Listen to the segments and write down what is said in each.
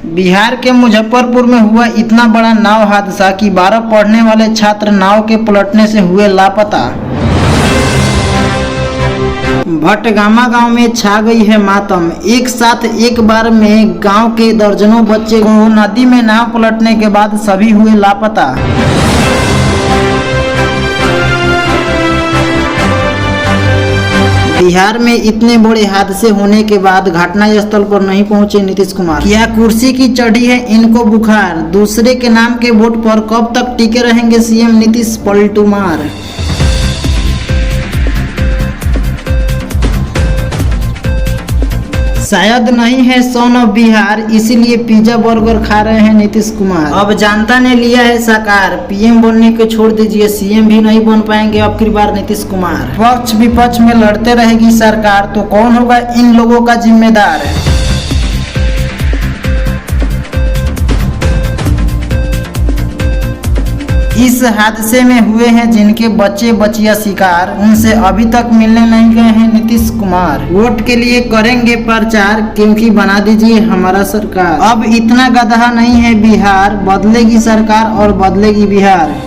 बिहार के मुजफ्फरपुर में हुआ इतना बड़ा नाव हादसा कि 12 पढ़ने वाले छात्र नाव के पलटने से हुए लापता। भटगामा गांव में छा गई है मातम। एक साथ एक बार में गांव के दर्जनों बच्चे को नदी में नाव पलटने के बाद सभी हुए लापता। बिहार में इतने बड़े हादसे होने के बाद घटनास्थल पर नहीं पहुंचे नीतीश कुमार। क्या कुर्सी की चढ़ी है इनको बुखार? दूसरे के नाम के वोट पर कब तक टिके रहेंगे सीएम नीतीश? पलटू मार। शायद नहीं है सन ऑफ बिहार, इसीलिए पिज्जा बर्गर खा रहे हैं नीतीश कुमार। अब जनता ने लिया है साकार, पीएम बनने को छोड़ दीजिए, सीएम भी नहीं बन पाएंगे अब की बार नीतीश कुमार। पक्ष विपक्ष में लड़ते रहेगी सरकार, तो कौन होगा इन लोगों का जिम्मेदार? इस हादसे में हुए हैं जिनके बच्चे बचिया शिकार, उनसे अभी तक मिलने नहीं गए हैं नीतीश कुमार। वोट के लिए करेंगे प्रचार, क्योंकि बना दीजिए हमारा सरकार। अब इतना गधा नहीं है बिहार, बदलेगी सरकार और बदलेगी बिहार।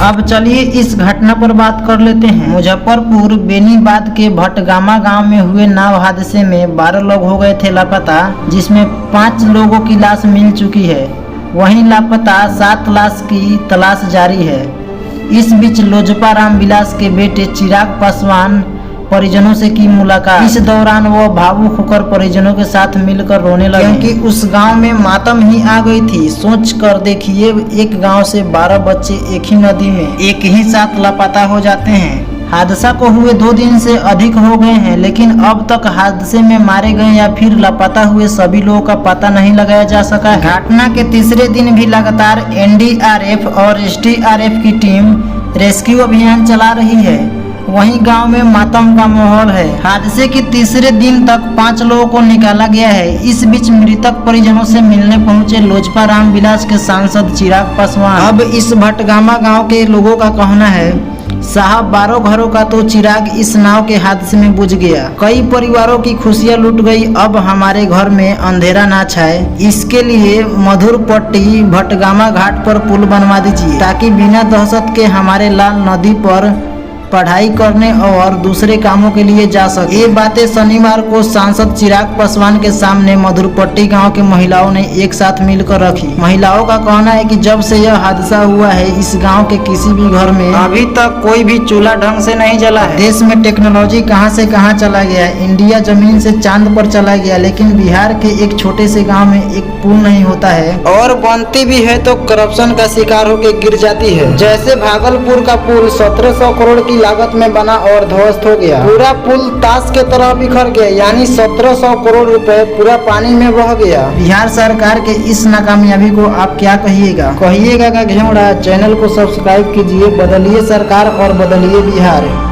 अब चलिए इस घटना पर बात कर लेते हैं। मुजफ्फरपुर बेनीबाद के भटगामा गांव में हुए नाव हादसे में 12 लोग हो गए थे लापता, जिसमें 5 लोगों की लाश मिल चुकी है। वहीं लापता 7 लाश की तलाश जारी है। इस बीच लोजपा रामविलास के बेटे चिराग पासवान परिजनों से की मुलाकात। इस दौरान वो भावुक होकर परिजनों के साथ मिलकर रोने लगे, क्योंकि उस गांव में मातम ही आ गई थी। सोच कर देखिए, एक गांव से 12 बच्चे एक ही नदी में एक ही साथ लापता हो जाते हैं। हादसा को हुए 2 दिन से अधिक हो गए हैं, लेकिन अब तक हादसे में मारे गए या फिर लापता हुए सभी लोगों का पता नहीं लगाया जा सका। घटना के तीसरे दिन भी लगातार एनडीआरएफ और एसडीआरएफ की टीम रेस्क्यू अभियान चला रही है। वहीं गांव में मातम का माहौल है। हादसे के तीसरे दिन तक 5 लोगों को निकाला गया है। इस बीच मृतक परिजनों से मिलने पहुंचे लोजपा रामविलास के सांसद चिराग पासवान। अब इस भटगामा गांव के लोगों का कहना है, साहब 12 घरों का तो चिराग इस नाव के हादसे में बुझ गया। कई परिवारों की खुशियां लुट गई। अब हमारे घर में अंधेरा ना छाए, इसके लिए मधुरपट्टी भटगामा घाट पर पुल बनवा दीजिए, ताकि बिना दहशत के हमारे लाल नदी पर पढ़ाई करने और दूसरे कामों के लिए जा सके। ये बातें शनिवार को सांसद चिराग पासवान के सामने मधुरपट्टी गांव के महिलाओं ने एक साथ मिलकर रखी। महिलाओं का कहना है कि जब से यह हादसा हुआ है, इस गांव के किसी भी घर में अभी तक कोई भी चूल्हा ढंग से नहीं जला है। देश में टेक्नोलॉजी कहां से कहां चला गया। इंडिया जमीन से चांद पर चला गया, लेकिन बिहार के एक छोटे से गाँव में एक पुल नहीं होता है, और बनती भी है तो करप्शन का शिकार होकर गिर जाती है। जैसे भागलपुर का पुल 1700 करोड़ की लागत में बना और ध्वस्त हो गया। पूरा पुल ताश के तरह बिखर गया, यानी 1700 करोड़ रुपए पूरा पानी में बह गया। बिहार सरकार के इस नाकामयाबी को आप क्या कहिएगा का घेवड़ा। चैनल को सब्सक्राइब कीजिए। बदलिए सरकार और बदलिए बिहार।